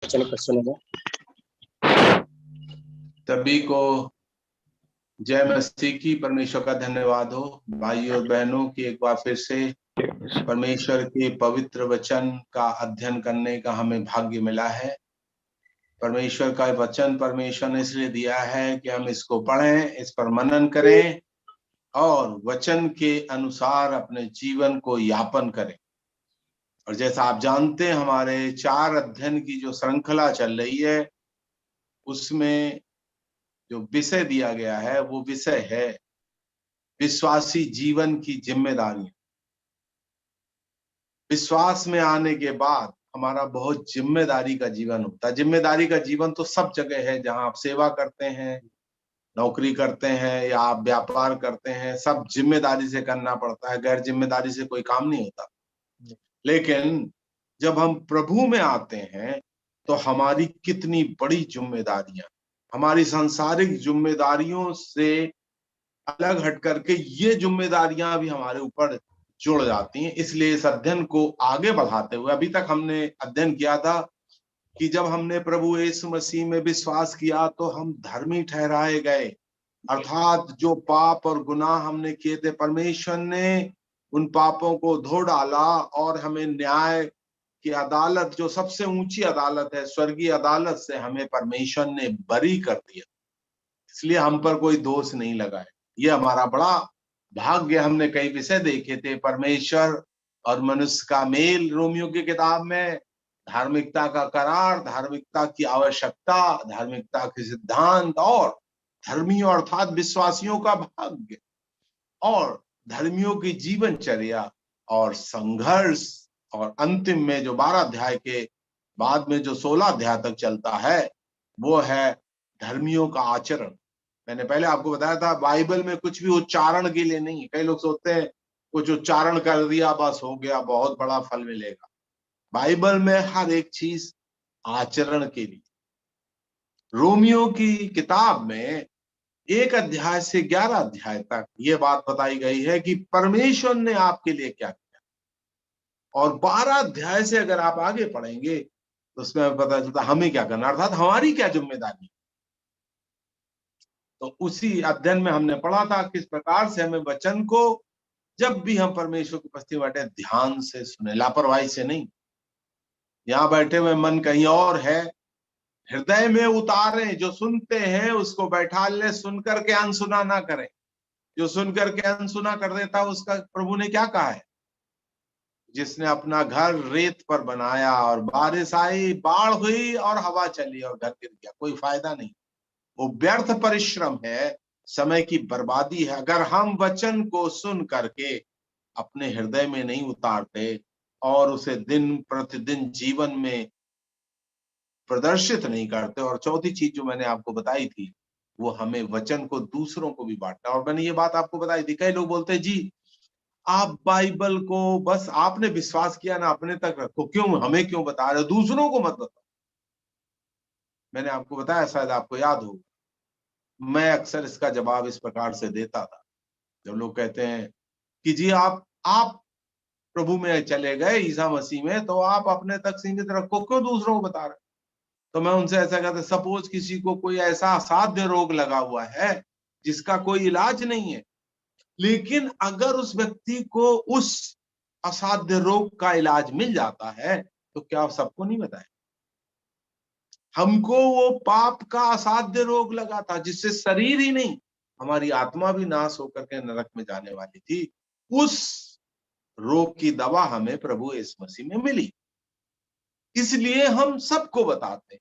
वचन को सुनेंगे। सभी को जय मसीह की। परमेश्वर का धन्यवाद हो भाइयों और बहनों की एक बार फिर से परमेश्वर के पवित्र वचन का अध्ययन करने का हमें भाग्य मिला है। परमेश्वर का वचन परमेश्वर ने इसलिए दिया है कि हम इसको पढ़ें, इस पर मनन करें और वचन के अनुसार अपने जीवन को यापन करें। और जैसा आप जानते हैं, हमारे 4 अध्ययन की जो श्रृंखला चल रही है उसमें जो विषय दिया गया है वो विषय है विश्वासी जीवन की जिम्मेदारियां। विश्वास में आने के बाद हमारा बहुत जिम्मेदारी का जीवन होता है। जिम्मेदारी का जीवन तो सब जगह है, जहां आप सेवा करते हैं, नौकरी करते हैं या आप व्यापार करते हैं, सब जिम्मेदारी से करना पड़ता है। गैर जिम्मेदारी से कोई काम नहीं होता। लेकिन जब हम प्रभु में आते हैं तो हमारी कितनी बड़ी जिम्मेदारियां, हमारी सांसारिक जिम्मेदारियों से अलग हट करके ये जिम्मेदारियां भी हमारे ऊपर जुड़ जाती हैं। इसलिए इस अध्ययन को आगे बढ़ाते हुए, अभी तक हमने अध्ययन किया था कि जब हमने प्रभु यीशु मसीह में विश्वास किया तो हम धर्मी ठहराए गए, अर्थात जो पाप और गुनाह हमने किए थे परमेश्वर ने उन पापों को धो डाला और हमें न्याय की अदालत, जो सबसे ऊंची अदालत है, स्वर्गीय अदालत से हमें परमेश्वर ने बरी कर दिया। इसलिए हम पर कोई दोष नहीं लगा है। ये हमारा बड़ा भाग्य। हमने कई विषय देखे थे, परमेश्वर और मनुष्य का मेल रोमियो की किताब में, धार्मिकता का करार, धार्मिकता की आवश्यकता, धार्मिकता के सिद्धांत और धर्मियों अर्थात विश्वासियों का भाग्य और धर्मियों की जीवनचर्या और संघर्ष, और अंतिम में जो 12 अध्याय के बाद में जो 16 अध्याय तक चलता है वो है धर्मियों का आचरण। मैंने पहले आपको बताया था बाइबल में कुछ भी उच्चारण के लिए नहीं। कई लोग सोचते हैं कुछ उच्चारण कर दिया बस हो गया, बहुत बड़ा फल मिलेगा। बाइबल में हर एक चीज आचरण के लिए। रोमियो की किताब में 1 अध्याय से 11 अध्याय तक ये बात बताई गई है कि परमेश्वर ने आपके लिए क्या किया, और 12 अध्याय से अगर आप आगे पढ़ेंगे तो उसमें पता चलता हमें क्या करना, अर्थात हमारी क्या जिम्मेदारी। तो उसी अध्ययन में हमने पढ़ा था किस प्रकार से हमें वचन को जब भी हम परमेश्वर की उपस्थिति बैठे ध्यान से सुने, लापरवाही से नहीं। यहाँ बैठे हुए मन कहीं और है, हृदय में उतारे। जो सुनते हैं उसको बैठा ले, सुन करके अनसुना ना करें। जो सुन करके अनसुना कर देता है उसका प्रभु ने क्या कहा है, जिसने अपना घर रेत पर बनाया और बारिश आई, बाढ़ हुई और हवा चली और घर गिर गया, कोई फायदा नहीं। वो व्यर्थ परिश्रम है, समय की बर्बादी है। अगर हम वचन को सुन करके अपने हृदय में नहीं उतारते और उसे दिन प्रतिदिन जीवन में प्रदर्शित नहीं करते। और चौथी चीज जो मैंने आपको बताई थी वो हमें वचन को दूसरों को भी बांटना। और मैंने ये बात आपको बताई थी, कई लोग बोलते हैं जी आप बाइबल को बस आपने विश्वास किया ना अपने तक रखो, क्यों हमें क्यों बता रहे हो, दूसरों को मत बताओ। मैंने आपको बताया, शायद आपको याद हो, मैं अक्सर इसका जवाब इस प्रकार से देता था। जब लोग कहते हैं कि जी आप प्रभु में चले गए, ईसा मसीह में, तो आप अपने तक सीमित रखो, क्यों दूसरों को बता रहे। तो मैं उनसे ऐसा कहता, सपोज किसी को कोई ऐसा असाध्य रोग लगा हुआ है जिसका कोई इलाज नहीं है, लेकिन अगर उस व्यक्ति को उस असाध्य रोग का इलाज मिल जाता है तो क्या सबको नहीं बताया। हमको वो पाप का असाध्य रोग लगा था जिससे शरीर ही नहीं हमारी आत्मा भी नाश होकर के नरक में जाने वाली थी। उस रोग की दवा हमें प्रभु यीशु मसीह में मिली। इसलिए हम सबको बताते,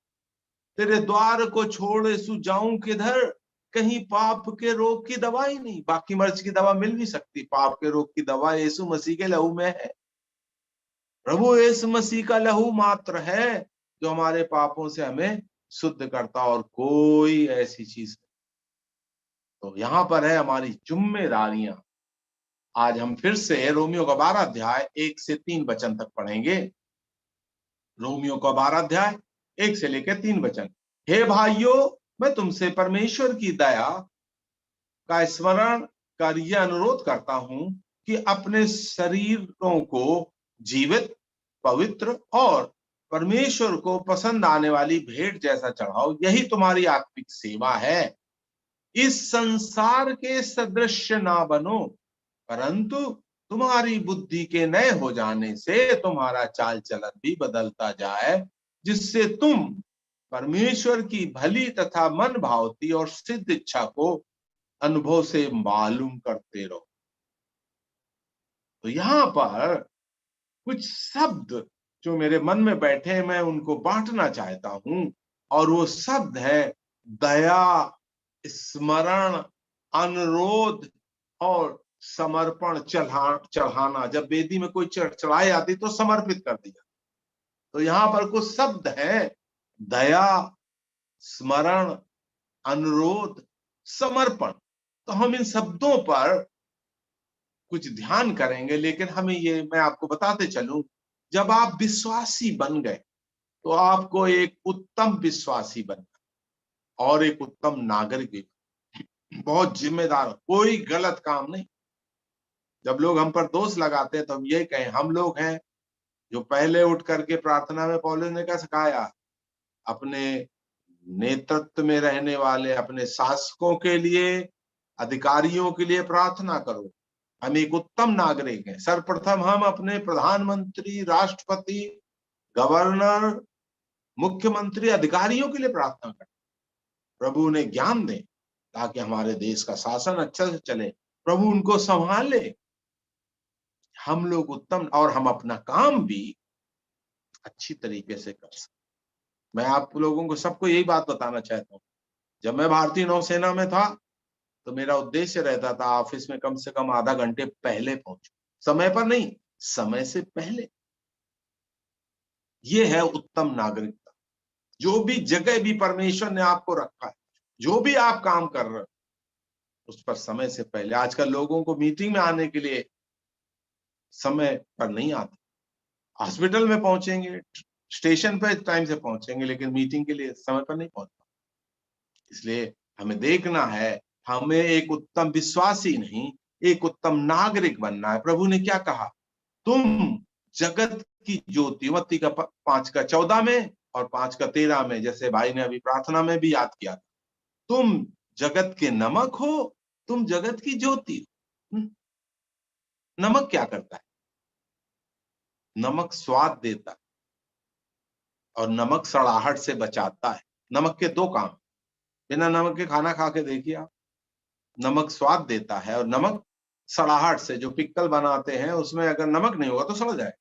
तेरे द्वार को छोड़ यीशु जाऊं किधर, कहीं पाप के रोग की दवा ही नहीं। बाकी मर्ज की दवा मिल भी सकती, पाप के रोग की दवा यीशु मसीह के लहू में है। प्रभु यीशु मसीह का लहू मात्र है जो हमारे पापों से हमें शुद्ध करता, और कोई ऐसी चीज नहीं। तो यहाँ पर है हमारी जिम्मेदारियां। आज हम फिर से रोमियो का 12 अध्याय 1 से 3 वचन तक पढ़ेंगे। रोमियो का 12 अध्याय 1 से लेकर 3 वचन। हे भाइयों, मैं तुमसे परमेश्वर की दया का स्मरण कर यह अनुरोध करता हूं कि अपने शरीरों को जीवित, पवित्र और परमेश्वर को पसंद आने वाली भेंट जैसा चढ़ाओ, यही तुम्हारी आत्मिक सेवा है। इस संसार के सदृश्य ना बनो, परंतु तुम्हारी बुद्धि के नए हो जाने से तुम्हारा चाल चलन भी बदलता जाए, जिससे तुम परमेश्वर की भली तथा मन भावती और सिद्ध इच्छा को अनुभव से मालूम करते रहो। तो यहाँ पर कुछ शब्द जो मेरे मन में बैठे हैं, मैं उनको बांटना चाहता हूं, और वो शब्द है दया, स्मरण, अनुरोध और समर्पण, चढ़ाना। जब वेदी में कोई चढ़ाई आती तो समर्पित कर दिया। तो यहाँ पर कुछ शब्द हैं, दया, स्मरण, अनुरोध, समर्पण। तो हम इन शब्दों पर कुछ ध्यान करेंगे, लेकिन हमें ये, मैं आपको बताते चलूं, जब आप विश्वासी बन गए तो आपको एक उत्तम विश्वासी बनना और एक उत्तम नागरिक भी, बहुत जिम्मेदार, कोई गलत काम नहीं। जब लोग हम पर दोष लगाते हैं तो हम यही कहें, हम लोग हैं जो पहले उठ करके प्रार्थना में पौलुस ने क्या सिखाया, अपने नेतृत्व में रहने वाले अपने शासकों के लिए, अधिकारियों के लिए प्रार्थना करो। हम एक उत्तम नागरिक हैं। सर्वप्रथम हम अपने प्रधानमंत्री, राष्ट्रपति, गवर्नर, मुख्यमंत्री, अधिकारियों के लिए प्रार्थना करें, प्रभु उन्हें ज्ञान दे ताकि हमारे देश का शासन अच्छे से चले, प्रभु उनको संभाले, हम लोग उत्तम, और हम अपना काम भी अच्छी तरीके से कर सकते। मैं आप लोगों को सबको यही बात बताना चाहता हूँ, जब मैं भारतीय नौसेना में था तो मेरा उद्देश्य रहता था ऑफिस में कम से कम आधा घंटे पहले पहुंचूं, समय पर नहीं, समय से पहले। ये है उत्तम नागरिकता। जो भी जगह भी परमेश्वर ने आपको रखा है, जो भी आप काम कर रहे हो, उस पर समय से पहले। आजकल लोगों को मीटिंग में आने के लिए समय पर नहीं आते, हॉस्पिटल में पहुंचेंगे, स्टेशन पे टाइम से पहुंचेंगे, लेकिन मीटिंग के लिए समय पर नहीं पहुंच पाते। इसलिए हमें देखना है, हमें एक उत्तम विश्वासी नहीं, एक उत्तम नागरिक बनना है। प्रभु ने क्या कहा, तुम जगत की ज्योति, मत्ती का 5:14 में और 5:13 में, जैसे भाई ने अभी प्रार्थना में भी याद किया, तुम जगत के नमक हो, तुम जगत की ज्योति हो। नमक क्या करता है, नमक स्वाद देता है और नमक सड़ाहट से बचाता है। नमक के दो काम, बिना नमक के खाना खा के देखिए आप, नमक स्वाद देता है और नमक सड़ाहट से, जो पिक्कल बनाते हैं उसमें अगर नमक नहीं होगा तो सड़ जाए।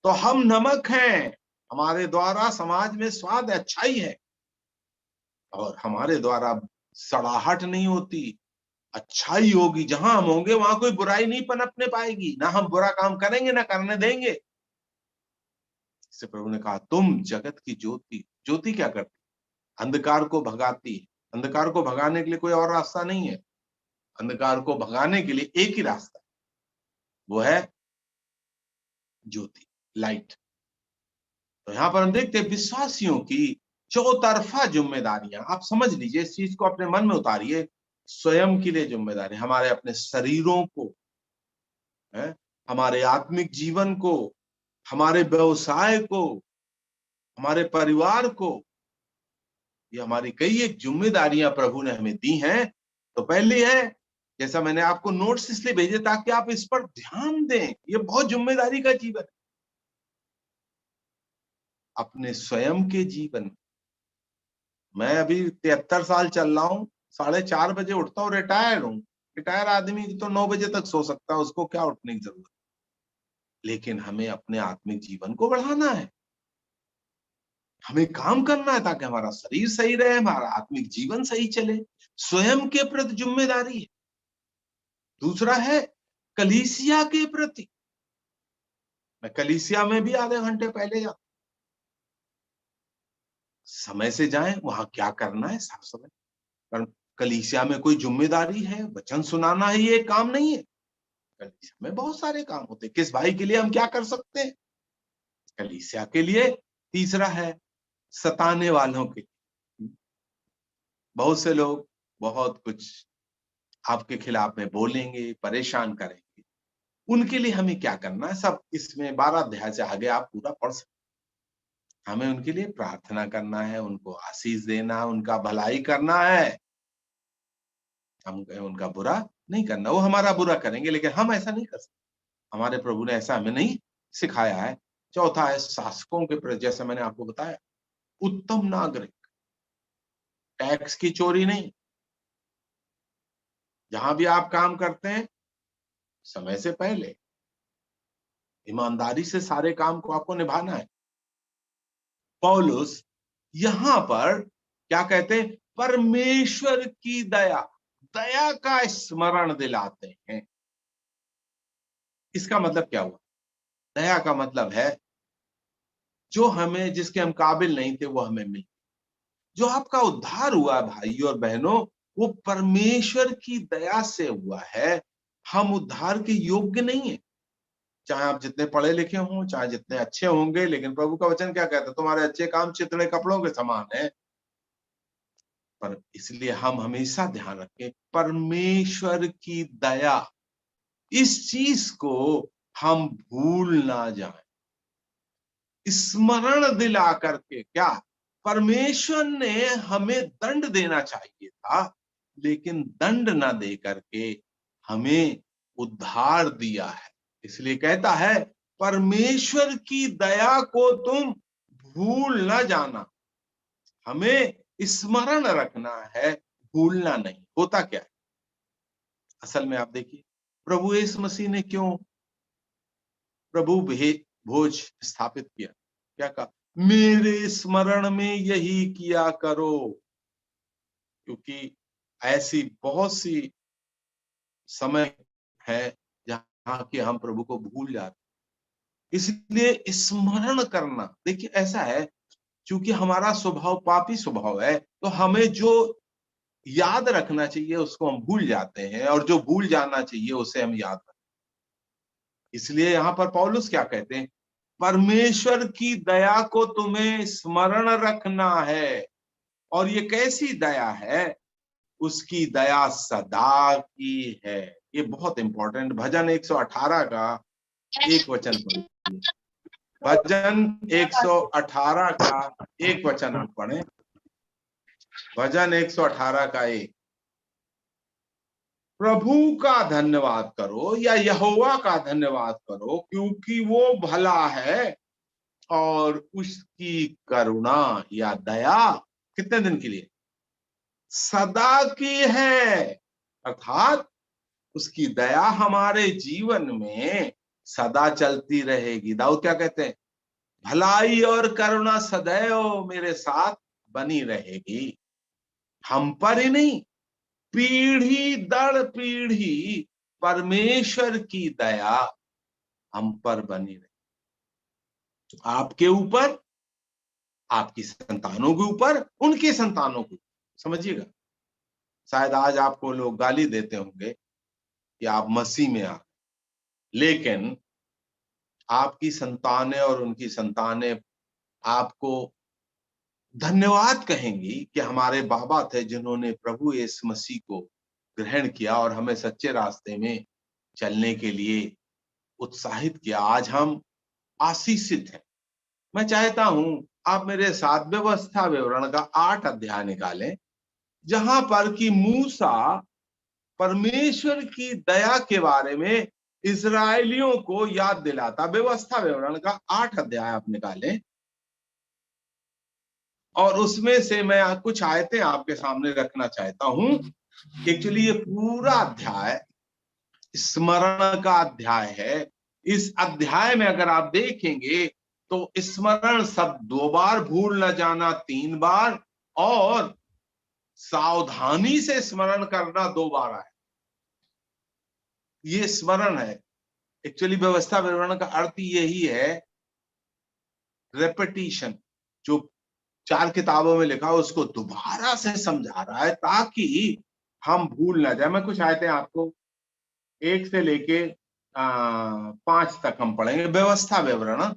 तो हम नमक हैं, हमारे द्वारा समाज में स्वाद, अच्छाई है, और हमारे द्वारा सड़ाहट नहीं होती, अच्छाई होगी। जहां हम होंगे वहां कोई बुराई नहीं पनपने पाएगी, ना हम बुरा काम करेंगे ना करने देंगे। इससे प्रभु ने कहा, तुम जगत की ज्योति। ज्योति क्या करती, अंधकार को भगाती है। अंधकार को भगाने के लिए कोई और रास्ता नहीं है, अंधकार को भगाने के लिए एक ही रास्ता है, वो है ज्योति, लाइट। तो यहाँ पर हम देखते हैं विश्वासियों की चौतरफा जिम्मेदारियां। आप समझ लीजिए, इस चीज को अपने मन में उतारिए। स्वयं के लिए जिम्मेदारी, हमारे अपने शरीरों को, है, हमारे आत्मिक जीवन को, हमारे व्यवसाय को, हमारे परिवार को, ये हमारी कई एक जिम्मेदारियां प्रभु ने हमें दी हैं। तो पहली है, जैसा मैंने आपको नोट्स इसलिए भेजे ताकि आप इस पर ध्यान दें, ये बहुत जिम्मेदारी का जीवन है। अपने स्वयं के जीवन, मैं अभी 73 साल चल रहा हूँ, 4:30 बजे उठता हूँ, रिटायर हूँ। रिटायर आदमी तो 9 बजे तक सो सकता है, उसको क्या उठने की जरूरत। लेकिन हमें अपने आत्मिक जीवन को बढ़ाना है, हमें काम करना है ताकि हमारा शरीर सही रहे, हमारा आत्मिक जीवन सही चले। स्वयं के प्रति जिम्मेदारी है। दूसरा है कलीसिया के प्रति। मैं कलीसिया में भी आधे घंटे पहले जाता, समय से जाएं, वहां क्या करना है साफ समय। पर कलीसिया में कोई जिम्मेदारी है, वचन सुनाना है, ये काम नहीं है। कलीसिया में बहुत सारे काम होते हैं। किस भाई के लिए हम क्या कर सकते हैं, कलीसिया के लिए। तीसरा है सताने वालों के लिए। बहुत से लोग बहुत कुछ आपके खिलाफ में बोलेंगे, परेशान करेंगे, उनके लिए हमें क्या करना है, सब इसमें 12 अध्याय से आगे आप पूरा पढ़ सकते। हमें उनके लिए प्रार्थना करना है, उनको आशीष देना, उनका भलाई करना है। हम उनका बुरा नहीं करना। वो हमारा बुरा करेंगे लेकिन हम ऐसा नहीं कर सकते। हमारे प्रभु ने ऐसा हमें नहीं सिखाया है। चौथा है शासकों के प्रति, जैसे मैंने आपको बताया, उत्तम नागरिक, टैक्स की चोरी नहीं। जहां भी आप काम करते हैं समय से पहले ईमानदारी से सारे काम को आपको निभाना है। पौलुस यहां पर क्या कहते हैं? परमेश्वर की दया, दया का स्मरण दिलाते हैं। इसका मतलब क्या हुआ? दया का मतलब है जो हमें, जिसके हम काबिल नहीं थे, वो हमें मिल, जो आपका उद्धार हुआ भाई और बहनों, वो परमेश्वर की दया से हुआ है। हम उद्धार के योग्य नहीं है, चाहे आप जितने पढ़े लिखे हों, चाहे जितने अच्छे होंगे, लेकिन प्रभु का वचन क्या कहता है? तुम्हारे अच्छे काम चितड़े कपड़ों के समान है। पर इसलिए हम हमेशा ध्यान रखें, परमेश्वर की दया, इस चीज को हम भूल ना जाएं। स्मरण दिला करके, क्या परमेश्वर ने हमें दंड देना चाहिए था, लेकिन दंड ना दे करके हमें उद्धार दिया है। इसलिए कहता है परमेश्वर की दया को तुम भूल ना जाना। हमें स्मरण रखना है, भूलना नहीं। होता क्या है असल में? आप देखिए, प्रभु यीशु मसीह ने क्यों प्रभु भोज स्थापित किया? क्या कहा? मेरे स्मरण में यही किया करो। क्योंकि ऐसी बहुत सी समय है जहां कि हम प्रभु को भूल जाते, इसलिए स्मरण करना। देखिए ऐसा है, क्योंकि हमारा स्वभाव पापी स्वभाव है, तो हमें जो याद रखना चाहिए उसको हम भूल जाते हैं, और जो भूल जाना चाहिए उसे हम याद रखते हैं। इसलिए यहां पर पौलुस क्या कहते हैं? परमेश्वर की दया को तुम्हें स्मरण रखना है। और ये कैसी दया है? उसकी दया सदा की है। ये बहुत इंपॉर्टेंट, भजन 118 का एक वचन पढ़िए। भजन 118 का एक वचन आप पढ़ें। भजन 118 का एक। प्रभु का धन्यवाद करो, या यहोवा का धन्यवाद करो, क्योंकि वो भला है और उसकी करुणा या दया कितने दिन के लिए? सदा की है। अर्थात उसकी दया हमारे जीवन में सदा चलती रहेगी। दाऊद क्या कहते हैं? भलाई और करुणा सदैव मेरे साथ बनी रहेगी। हम पर ही नहीं, पीढ़ी दर पीढ़ी परमेश्वर की दया हम पर बनी रहे। आपके ऊपर, आपकी संतानों के ऊपर, उनके संतानों को। समझिएगा, शायद आज आपको लोग गाली देते होंगे कि आप मसीह में आ, लेकिन आपकी संतानें और उनकी संतानें आपको धन्यवाद कहेंगी कि हमारे बाबा थे जिन्होंने प्रभु यीशु मसीह को ग्रहण किया और हमें सच्चे रास्ते में चलने के लिए उत्साहित किया। आज हम आशीषित हैं। मैं चाहता हूं आप मेरे साथ व्यवस्था विवरण का 8 अध्याय निकालें, जहां पर कि मूसा परमेश्वर की दया के बारे में इस्राएलियों को याद दिलाता। व्यवस्था विवरण का 8 अध्याय आप निकालें, और उसमें से मैं कुछ आयतें आपके सामने रखना चाहता हूं। एक्चुअली ये पूरा अध्याय स्मरण का अध्याय है। इस अध्याय में अगर आप देखेंगे तो स्मरण शब्द 2 बार, भूल न जाना 3 बार, और सावधानी से स्मरण करना 2 बार आया। ये स्मरण है। एक्चुअली व्यवस्था विवरण का अर्थ यही है, रेपिटिशन। जो 4 किताबों में लिखा उसको दोबारा से समझा रहा है ताकि हम भूल ना जाए। मैं कुछ आयतें आपको 1 से लेके 5 तक हम पढ़ेंगे। व्यवस्था विवरण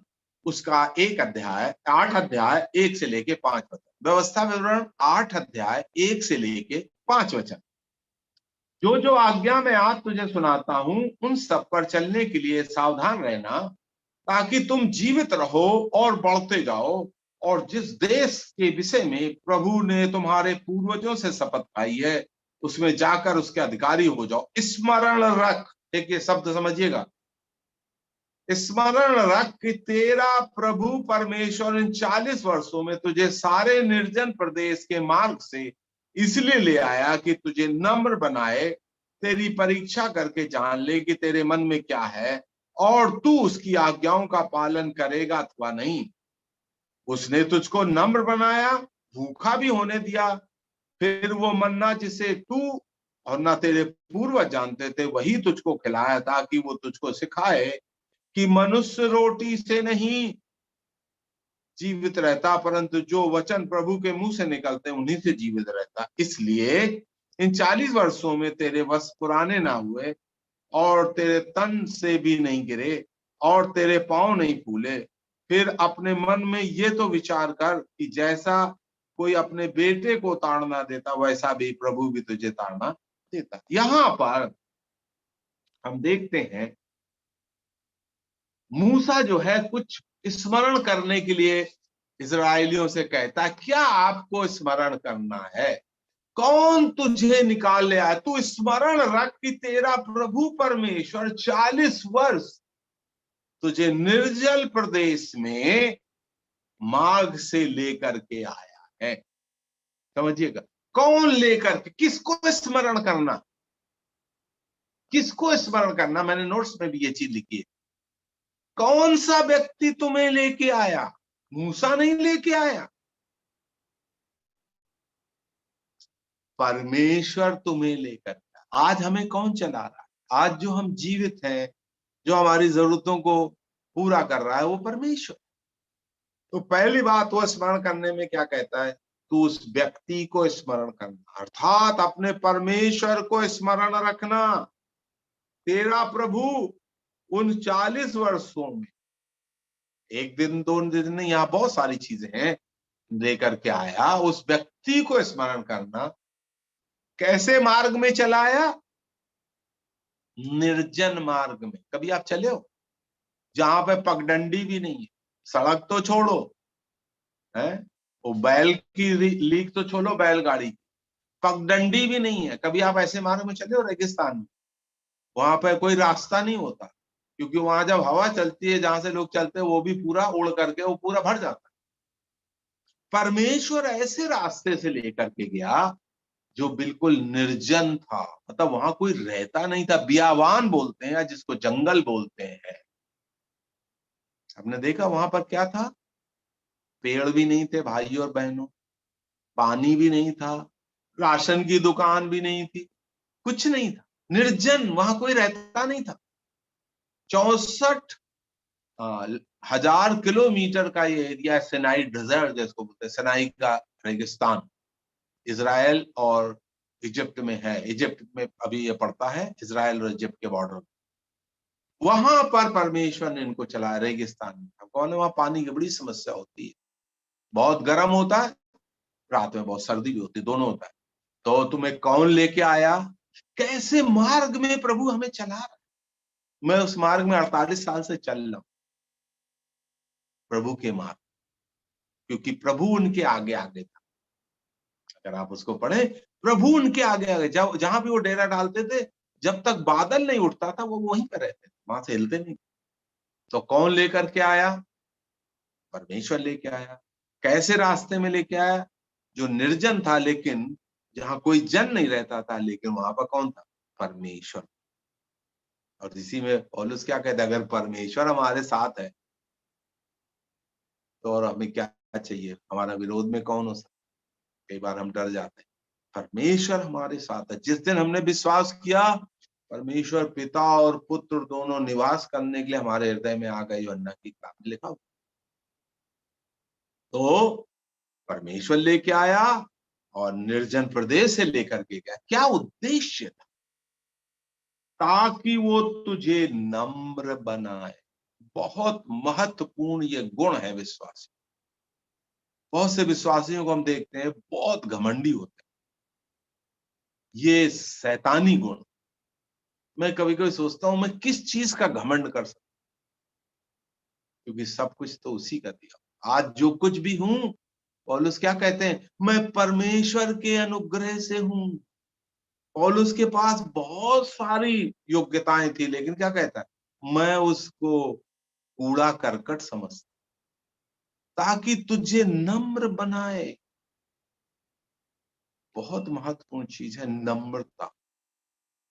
उसका 1 अध्याय 8 अध्याय 1 से लेके 5 वचन। व्यवस्था विवरण 8 अध्याय 1 से लेके 5 वचन। जो जो आज्ञा मैं आज तुझे सुनाता हूं उन सब पर चलने के लिए सावधान रहना, ताकि तुम जीवित रहो और बढ़ते जाओ, और जिस देश के विषय में प्रभु ने तुम्हारे पूर्वजों से शपथ खाई है उसमें जाकर उसके अधिकारी हो जाओ। स्मरण रख, एक ये शब्द समझिएगा, स्मरण रख कि तेरा प्रभु परमेश्वर इन 40 वर्षों में तुझे सारे निर्जन प्रदेश के मार्ग से इसलिए ले आया कि तुझे नम्र बनाए, तेरी परीक्षा करके जान ले कि तेरे मन में क्या है और तू उसकी आज्ञाओं का पालन करेगा अथवा नहीं। उसने तुझको नम्र बनाया, भूखा भी होने दिया, फिर वो मन्ना जिसे तू और ना तेरे पूर्वज जानते थे वही तुझको खिलाया, ताकि वो तुझको सिखाए कि मनुष्य रोटी से नहीं जीवित रहता, परंतु जो वचन प्रभु के मुंह से निकलते हैं उन्हीं से जीवित रहता। इसलिए इन 40 वर्षों में तेरे वस्त्र पुराने ना हुए और तेरे तन से भी नहीं गिरे और तेरे पांव नहीं फूले। फिर अपने मन में ये तो विचार कर कि जैसा कोई अपने बेटे को ताड़ना देता वैसा भी प्रभु भी तुझे ताड़ना देता। यहां पर हम देखते हैं मूसा जो है कुछ स्मरण करने के लिए इजरायलियों से कहता है, क्या आपको स्मरण करना है? कौन तुझे निकाल ले आया? तू स्मरण रख कि तेरा प्रभु परमेश्वर 40 वर्ष तुझे निर्जल प्रदेश में मार्ग से लेकर के आया है। समझिएगा, कौन लेकर के, किसको स्मरण करना, किसको स्मरण करना? मैंने नोट्स में भी ये चीज लिखी है। कौन सा व्यक्ति तुम्हें लेके आया? मूसा नहीं लेके आया, परमेश्वर तुम्हें लेकर आया। आज हमें कौन चला रहा है? आज जो हम जीवित हैं, जो हमारी जरूरतों को पूरा कर रहा है वो परमेश्वर। तो पहली बात वो स्मरण करने में क्या कहता है? तू उस व्यक्ति को स्मरण करना, अर्थात अपने परमेश्वर को स्मरण रखना। तेरा प्रभु उन 40 वर्षों में एक दिन दो दिन नहीं, यहाँ बहुत सारी चीजें हैं, लेकर के आया। उस व्यक्ति को स्मरण करना। कैसे मार्ग में चलाया? निर्जन मार्ग में। कभी आप चले हो जहां पे पगडंडी भी नहीं है? सड़क तो छोड़ो, है वो बैल की लीक तो छोड़ो, बैलगाड़ी, पगडंडी भी नहीं है। कभी आप ऐसे मार्ग में चले हो रेगिस्तान में? वहां पे कोई रास्ता नहीं होता, क्योंकि वहां जब हवा चलती है जहां से लोग चलते हैं वो भी पूरा उड़ करके वो पूरा भर जाता है। परमेश्वर ऐसे रास्ते से लेकर के गया जो बिल्कुल निर्जन था, मतलब वहां कोई रहता नहीं था। बियावान बोलते हैं या जिसको जंगल बोलते हैं। हमने देखा वहां पर क्या था? पेड़ भी नहीं थे भाइयों और बहनों, पानी भी नहीं था, राशन की दुकान भी नहीं थी, कुछ नहीं था, निर्जन, वहां कोई रहता नहीं था। 64,000 किलोमीटर का ये एरिया, सिनाई डेजर्ट जिसको बोलते हैं, सिनाई का रेगिस्तान, इजराइल और इजिप्ट में है। इजिप्ट में अभी ये पड़ता है, इजराइल और इजिप्ट के बॉर्डर। वहां पर परमेश्वर ने इनको चलाया रेगिस्तान में। अब कौन है? वहां पानी की बड़ी समस्या होती है, बहुत गर्म होता है, रात में बहुत सर्दी भी होती है, दोनों होता है। तो तुम्हें कौन लेके आया? कैसे मार्ग में प्रभु हमें चला रहा है। मैं उस मार्ग में 48 साल से चल रहा हूं, प्रभु के मार्ग, क्योंकि प्रभु उनके आगे आगे था। अगर आप उसको पढ़े, प्रभु उनके आगे आगे, जब जहां भी वो डेरा डालते थे, जब तक बादल नहीं उठता था वो वहीं पर रहते थे, वहां से हिलते नहीं। तो कौन लेकर के आया? परमेश्वर लेके आया। कैसे रास्ते में लेके आया? जो निर्जन था, लेकिन जहां कोई जन नहीं रहता था, लेकिन वहां पर कौन था? परमेश्वर। और इसी में पौलुस क्या कहता है? अगर परमेश्वर हमारे साथ है तो और हमें क्या चाहिए? हमारा विरोध में कौन हो सकता? कई बार हम डर जाते हैं। परमेश्वर हमारे साथ है। जिस दिन हमने विश्वास किया, परमेश्वर पिता और पुत्र दोनों निवास करने के लिए हमारे हृदय में आ गए, यूहन्ना की किताब में लिखा हुआ। तो परमेश्वर लेके आया और निर्जन प्रदेश से लेकर के गया। क्या उद्देश्य था? ताकि वो तुझे नम्र बनाए। बहुत महत्वपूर्ण ये गुण है विश्वासी। बहुत से विश्वासियों को हम देखते हैं बहुत घमंडी होते हैं, ये शैतानी गुण। मैं कभी कभी सोचता हूं, मैं किस चीज का घमंड कर सकता हूं, क्योंकि सब कुछ तो उसी का दिया। आज जो कुछ भी हूं, पौलुस क्या कहते हैं, मैं परमेश्वर के अनुग्रह से हूं। पौलुस के पास बहुत सारी योग्यताएं थी, लेकिन क्या कहता है, मैं उसको कूड़ा करकट समझता, ताकि तुझे नम्र बनाए। बहुत महत्वपूर्ण चीज है नम्रता।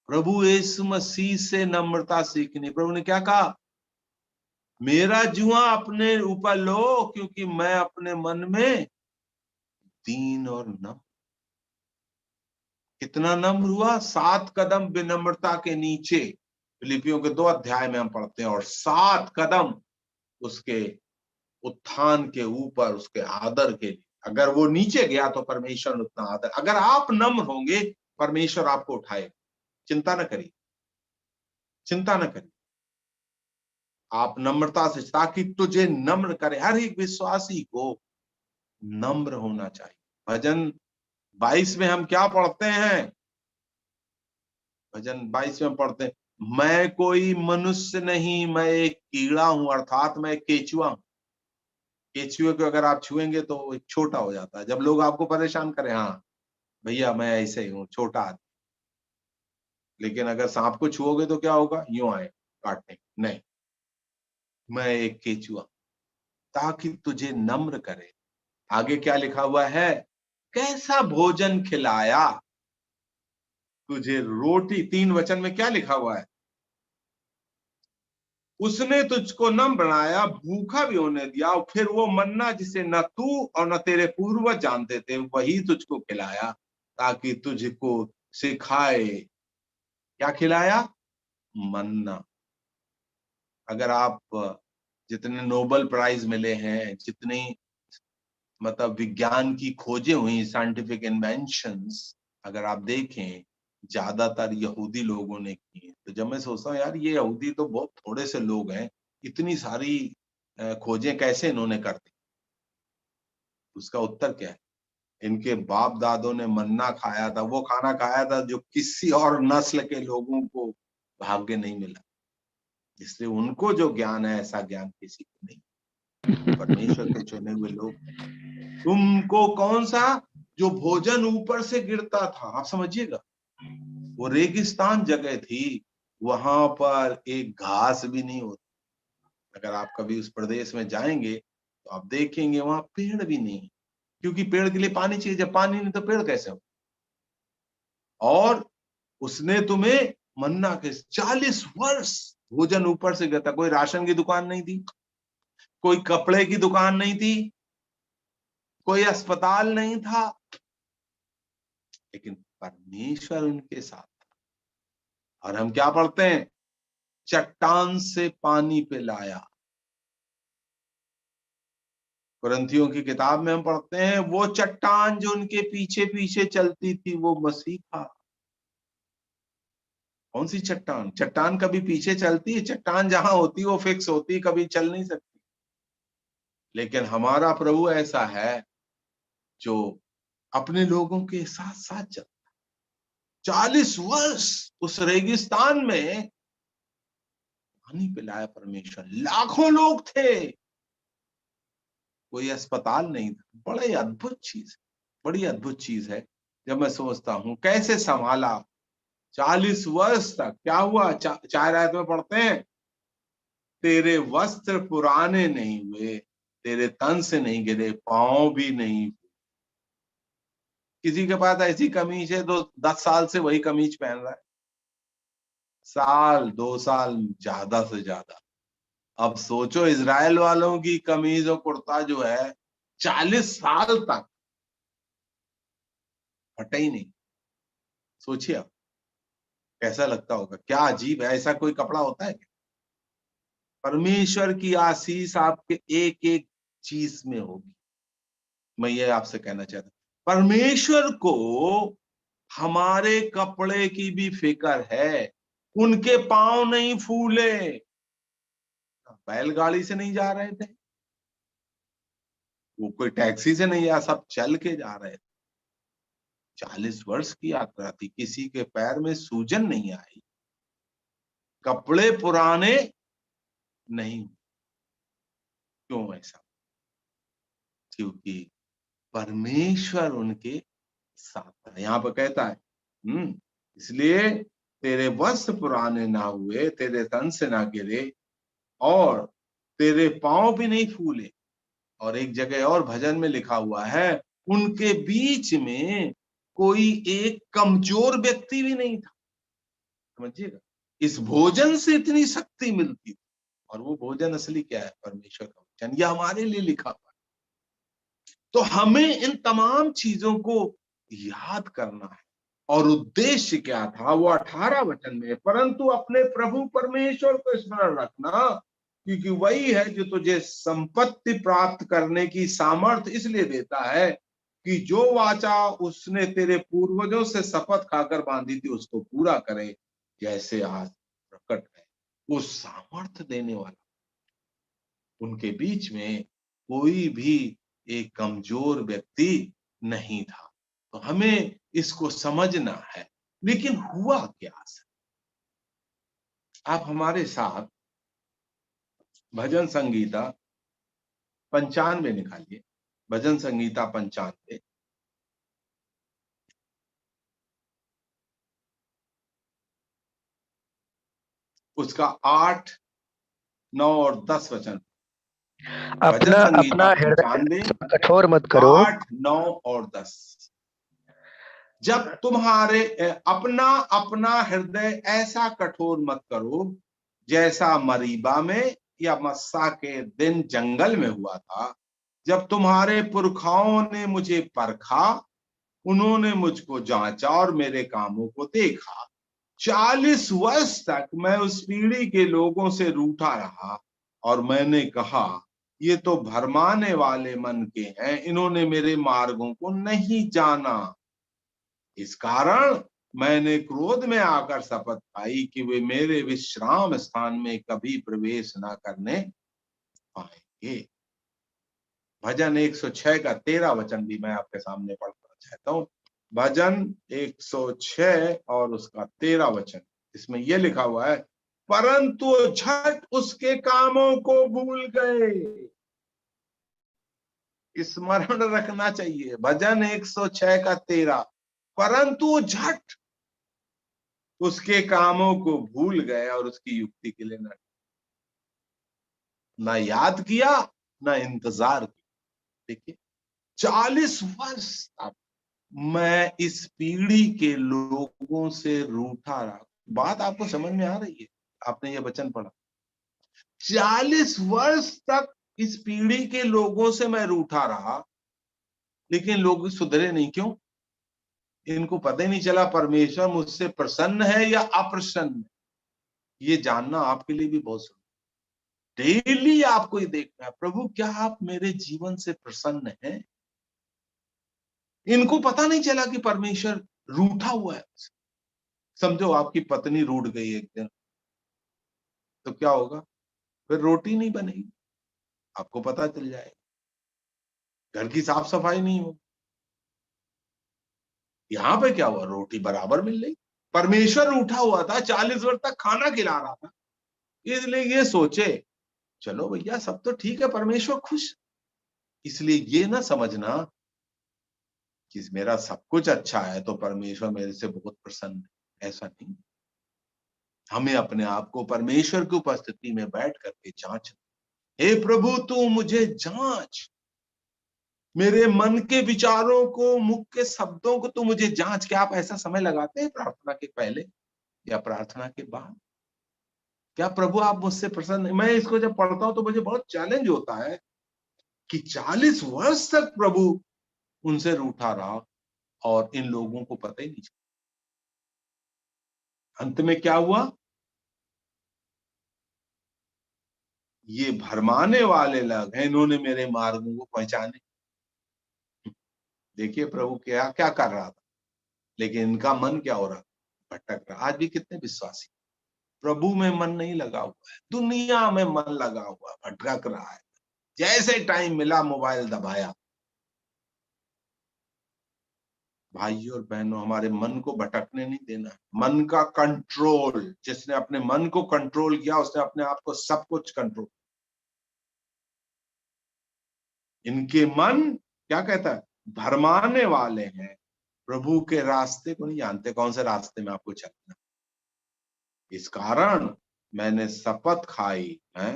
प्रभु यीशु मसीह से नम्रता सीखनी। प्रभु ने क्या कहा, मेरा जुआ अपने ऊपर लो, क्योंकि मैं अपने मन में दीन और नम्र। कितना नम्र हुआ, 7 कदम विनम्रता के नीचे। फिलिपियों के 2 अध्याय में हम पढ़ते हैं, और 7 कदम उसके उत्थान के ऊपर, उसके आदर के लिए। अगर वो नीचे गया तो परमेश्वर उतना आदर। अगर आप नम्र होंगे, परमेश्वर आपको उठाएगा। चिंता न करिए, चिंता न करिए। आप नम्रता से, ताकि तुझे नम्र करे। हर एक विश्वासी को नम्र होना चाहिए। भजन 22 में हम क्या पढ़ते हैं, भजन 22 में पढ़ते हैं, मैं कोई मनुष्य नहीं, मैं एक कीड़ा हूं, अर्थात मैं एक केचुआ हूं। केचुए को अगर आप छुएंगे तो एक छोटा हो जाता है। जब लोग आपको परेशान करें, हाँ भैया मैं ऐसे ही हूँ, छोटा आदमी। लेकिन अगर सांप को छुओगे तो क्या होगा, यूं आए काटने, नहीं, मैं एक केचुआ, ताकि तुझे नम्र करे। आगे क्या लिखा हुआ है, कैसा भोजन खिलाया तुझे रोटी। 3 वचन में क्या लिखा हुआ है, उसने तुझको न बनाया, भूखा भी होने दिया, और फिर वो मन्ना जिसे न तू और न तेरे पूर्वज जानते थे, वही तुझको खिलाया, ताकि तुझको सिखाए। क्या खिलाया, मन्ना। अगर आप, जितने नोबेल प्राइज मिले हैं, जितनी मतलब विज्ञान की खोजें हुई, साइंटिफिक इन्वेंशंस, अगर आप देखें, ज्यादातर यहूदी लोगों ने की है। तो जब मैं सोचता हूँ यार, ये यहूदी तो बहुत थोड़े से लोग हैं, इतनी सारी खोजें कैसे इन्होंने कर दी। उसका उत्तर क्या है, इनके बाप दादों ने मन्ना खाया था, वो खाना खाया था जो किसी और नस्ल के लोगों को भाग्य नहीं मिला। इसलिए उनको जो ज्ञान है, ऐसा ज्ञान किसी को नहीं। परमेश्वर के चुने हुए लोग। तुमको कौन सा, जो भोजन ऊपर से गिरता था, आप समझिएगा, वो रेगिस्तान जगह थी, वहां पर एक घास भी नहीं होती। अगर आप कभी उस प्रदेश में जाएंगे तो आप देखेंगे वहां पेड़ भी नहीं, क्योंकि पेड़ के लिए पानी चाहिए, जब पानी नहीं तो पेड़ कैसे हो। और उसने तुम्हें मन्ना के 40 वर्ष भोजन ऊपर से गिरता। कोई राशन की दुकान नहीं थी, कोई कपड़े की दुकान नहीं थी, कोई अस्पताल नहीं था, लेकिन परमेश्वर उनके साथ। और हम क्या पढ़ते हैं, चट्टान से पानी पे लाया। कुरिन्थियों की किताब में हम पढ़ते हैं, वो चट्टान जो उनके पीछे पीछे चलती थी, वो मसीह था। कौन सी चट्टान, चट्टान कभी पीछे चलती है? चट्टान जहां होती है वो फिक्स होती है, कभी चल नहीं सकती। लेकिन हमारा प्रभु ऐसा है जो अपने लोगों के साथ साथ चलता। 40 वर्ष उस रेगिस्तान में पानी पिलाया परमेश्वर। लाखों लोग थे, कोई अस्पताल नहीं था। बड़े अद्भुत चीज, बड़ी अद्भुत चीज है। जब मैं सोचता हूं कैसे संभाला 40 वर्ष तक। क्या हुआ, 4 आयत में पढ़ते हैं, तेरे वस्त्र पुराने नहीं हुए, तेरे तन से नहीं गिरे, पांव भी नहीं। किसी के पास ऐसी कमीज है तो 10 साल से वही कमीज पहन रहा है, साल 2 साल ज्यादा से ज्यादा। अब सोचो, इजराइल वालों की कमीज और कुर्ता जो है 40 साल तक फटे ही नहीं। सोचिए आप, कैसा लगता होगा, क्या अजीब है, ऐसा कोई कपड़ा होता है क्या? परमेश्वर की आशीष आपके एक एक चीज में होगी। मैं ये आपसे कहना चाहता हूं, परमेश्वर को हमारे कपड़े की भी फिक्र है। उनके पांव नहीं फूले, बैलगाड़ी से नहीं जा रहे थे, वो कोई टैक्सी से नहीं, या सब चल के जा रहे थे। 40 वर्ष की यात्रा थी, किसी के पैर में सूजन नहीं आई, कपड़े पुराने नहीं। क्यों ऐसा? क्योंकि परमेश्वर उनके साथ था। यहाँ पर कहता है इसलिए तेरे वस्त्र पुराने ना हुए, तेरे तन से ना गिरे और तेरे पांव भी नहीं फूले। और एक जगह और भजन में लिखा हुआ है, उनके बीच में कोई एक कमजोर व्यक्ति भी नहीं था। समझिएगा, इस भोजन से इतनी शक्ति मिलती थी। और वो भोजन असली क्या है? परमेश्वर का वचन। यह हमारे लिए लिखा हुआ है। तो हमें इन तमाम चीजों को याद करना है। और उद्देश्य क्या था? वो 18 वचन में, परंतु अपने प्रभु परमेश्वर को स्मरण रखना, क्योंकि वही है जो तुझे संपत्ति प्राप्त करने की सामर्थ इसलिए देता है कि जो वाचा उसने तेरे पूर्वजों से शपथ खाकर बांधी थी उसको पूरा करे, जैसे आज प्रकट है। वो सामर्थ देने वाला। उनके बीच में कोई भी एक कमजोर व्यक्ति नहीं था। तो हमें इसको समझना है। लेकिन हुआ क्या? आप हमारे साथ भजन संगीता 95 निकालिए। भजन संगीता 95, उसका 8, 9 और 10 वचन। भजन अपना संगीता अपना 95, हृदय कठोर मत करो। 8, 9 और 10। जब तुम्हारे अपना अपना हृदय ऐसा कठोर मत करो जैसा मरीबा में या मस्सा के दिन जंगल में हुआ था, जब तुम्हारे पुरखाओं ने मुझे परखा, उन्होंने मुझको जांचा और मेरे कामों को देखा। 40 वर्ष तक मैं उस पीढ़ी के लोगों से रूठा रहा और मैंने कहा, ये तो भरमाने वाले मन के हैं, इन्होंने मेरे मार्गों को नहीं जाना। इस कारण मैंने क्रोध में आकर शपथ खाई कि वे मेरे विश्राम स्थान में कभी प्रवेश न करने पाएंगे। भजन 106 का 13 वचन भी मैं आपके सामने पढ़ना चाहता हूँ। भजन 106 और उसका 13 वचन, इसमें यह लिखा हुआ है, परंतु झट उसके कामों को भूल गए। स्मरण रखना चाहिए। भजन 106 का 13, परंतु झट उसके कामों को भूल गए और उसकी युक्ति के लिए ना याद किया, ना इंतजार किया। देखिए, 40 वर्ष तक मैं इस पीढ़ी के लोगों से रूठा रहा। बात आपको समझ में आ रही है? आपने ये वचन पढ़ा, 40 वर्ष तक इस पीढ़ी के लोगों से मैं रूठा रहा, लेकिन लोग सुधरे नहीं। क्यों? इनको पता ही नहीं चला परमेश्वर मुझसे प्रसन्न है या अप्रसन्न। ये जानना आपके लिए भी बहुत जरूरी। डेली आपको ये देखना है, प्रभु क्या आप मेरे जीवन से प्रसन्न हैं? इनको पता नहीं चला कि परमेश्वर रूठा हुआ है। समझो आपकी पत्नी रूठ गई एक दिन, तो क्या होगा? फिर रोटी नहीं बनेगी, आपको पता चल जाएगा। घर की साफ सफाई नहीं होगी। यहां पे क्या हुआ? रोटी बराबर मिल रही। परमेश्वर रूठा हुआ था, 40 वर्ष तक खाना खिला रहा था। इसलिए ये सोचे, चलो भैया सब तो ठीक है, परमेश्वर खुश। इसलिए ये ना समझना कि मेरा सब कुछ अच्छा है तो परमेश्वर मेरे से बहुत प्रसन्न है। ऐसा नहीं। हमें अपने आप को परमेश्वर की उपस्थिति में बैठ करके जांचना। हे प्रभु तू मुझे जांच, मेरे मन के विचारों को, मुख के शब्दों को तू मुझे जांच। क्या आप ऐसा समय लगाते हैं प्रार्थना के पहले या प्रार्थना के बाद? क्या प्रभु आप मुझसे प्रसन्न? मैं इसको जब पढ़ता हूं तो मुझे बहुत चैलेंज होता है कि 40 वर्ष तक प्रभु उनसे रूठा रहा और इन लोगों को पता ही नहीं चला। अंत में क्या हुआ? ये भरमाने वाले लोग हैं, इन्होंने मेरे मार्गों को पहचाने। देखिए प्रभु क्या क्या कर रहा था, लेकिन इनका मन क्या हो रहा था? भटक रहा। आज भी कितने विश्वासी प्रभु में मन नहीं लगा हुआ है, दुनिया में मन लगा हुआ, भटक रहा है। जैसे टाइम मिला मोबाइल दबाया। भाइयों और बहनों, हमारे मन को भटकने नहीं देना। मन का कंट्रोल, जिसने अपने मन को कंट्रोल किया उसने अपने आप को सब कुछ कंट्रोल। इनके मन क्या कहता है, भरमाने वाले हैं, प्रभु के रास्ते को नहीं जानते, कौन से रास्ते में आपको चलना। इस कारण मैंने शपथ खाई है,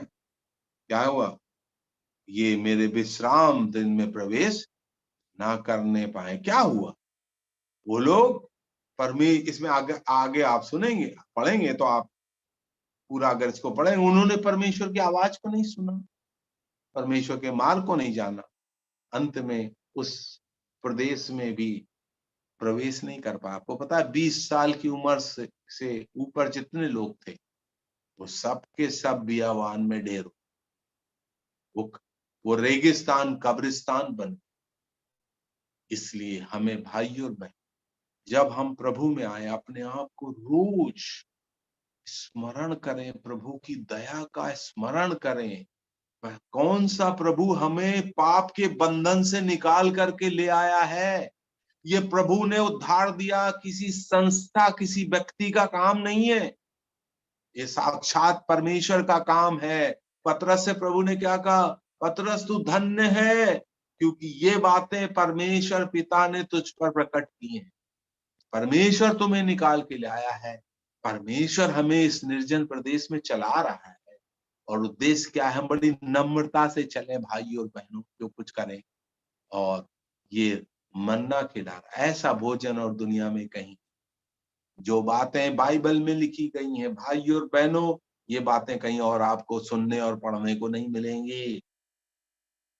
क्या हुआ, ये मेरे विश्राम दिन में प्रवेश ना करने पाए। क्या हुआ, वो लोग इसमें आगे आगे आप सुनेंगे, पढ़ेंगे तो आप पूरा अगर इसको पढ़ेंगे, उन्होंने परमेश्वर की आवाज को नहीं सुना, परमेश्वर के मार्ग को नहीं जाना, अंत में उस प्रदेश में भी प्रवेश नहीं कर पाया। आपको पता है 20 साल की उम्र से ऊपर जितने लोग थे वो सब के सब बियावान में ढेर, वो वो रेगिस्तान कब्रिस्तान बन। इसलिए हमें भाई और बहन, जब हम प्रभु में आए, अपने आप को रोज स्मरण करें, प्रभु की दया का स्मरण करें। वह कौन सा प्रभु हमें पाप के बंधन से निकाल करके ले आया है। ये प्रभु ने उद्धार दिया, किसी संस्था किसी व्यक्ति का काम नहीं है, ये साक्षात परमेश्वर का काम है। पतरस से प्रभु ने क्या कहा, पतरस तू धन्य है क्योंकि ये बातें परमेश्वर पिता ने तुझ पर प्रकट की हैं। परमेश्वर तुम्हें निकाल के ले आया है, परमेश्वर हमें इस निर्जन प्रदेश में चला रहा है। और उद्देश्य क्या है, हम बड़ी नम्रता से चले भाई और बहनों, जो कुछ करें, और ये मन्ना खिला रहा, ऐसा भोजन और दुनिया में कहीं। जो बातें बाइबल में लिखी गई हैं भाई और बहनों, ये बातें कहीं और आपको सुनने और पढ़ने को नहीं मिलेंगी।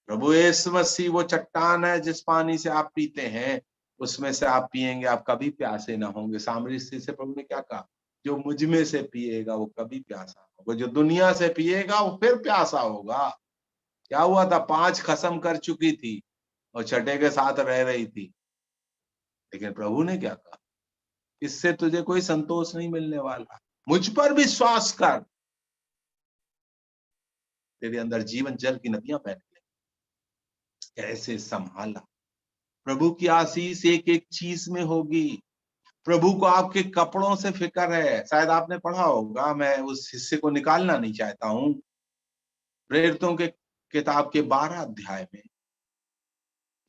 प्रभु यीशु मसीह वो चट्टान है, जिस पानी से आप पीते हैं उसमें से आप पिएंगे, आप कभी प्यासे ना होंगे। सामरी स्त्री से प्रभु ने क्या कहा, जो मुझ में से पिएगा वो कभी प्यासा होगा, जो दुनिया से पिएगा वो फिर प्यासा होगा। क्या हुआ था, 5 खत्म कर चुकी थी और छठे के साथ रह रही थी, लेकिन प्रभु ने क्या कहा, इससे तुझे कोई संतोष नहीं मिलने वाला, मुझ पर विश्वास कर, तेरे अंदर जीवन जल की नदियां बहने लगेंगी। कैसे संभाला, प्रभु की आशीष एक एक चीज में होगी। प्रभु को आपके कपड़ों से फिक्र है। शायद आपने पढ़ा होगा, मैं उस हिस्से को निकालना नहीं चाहता हूं। प्रेरितों के किताब के 12 अध्याय में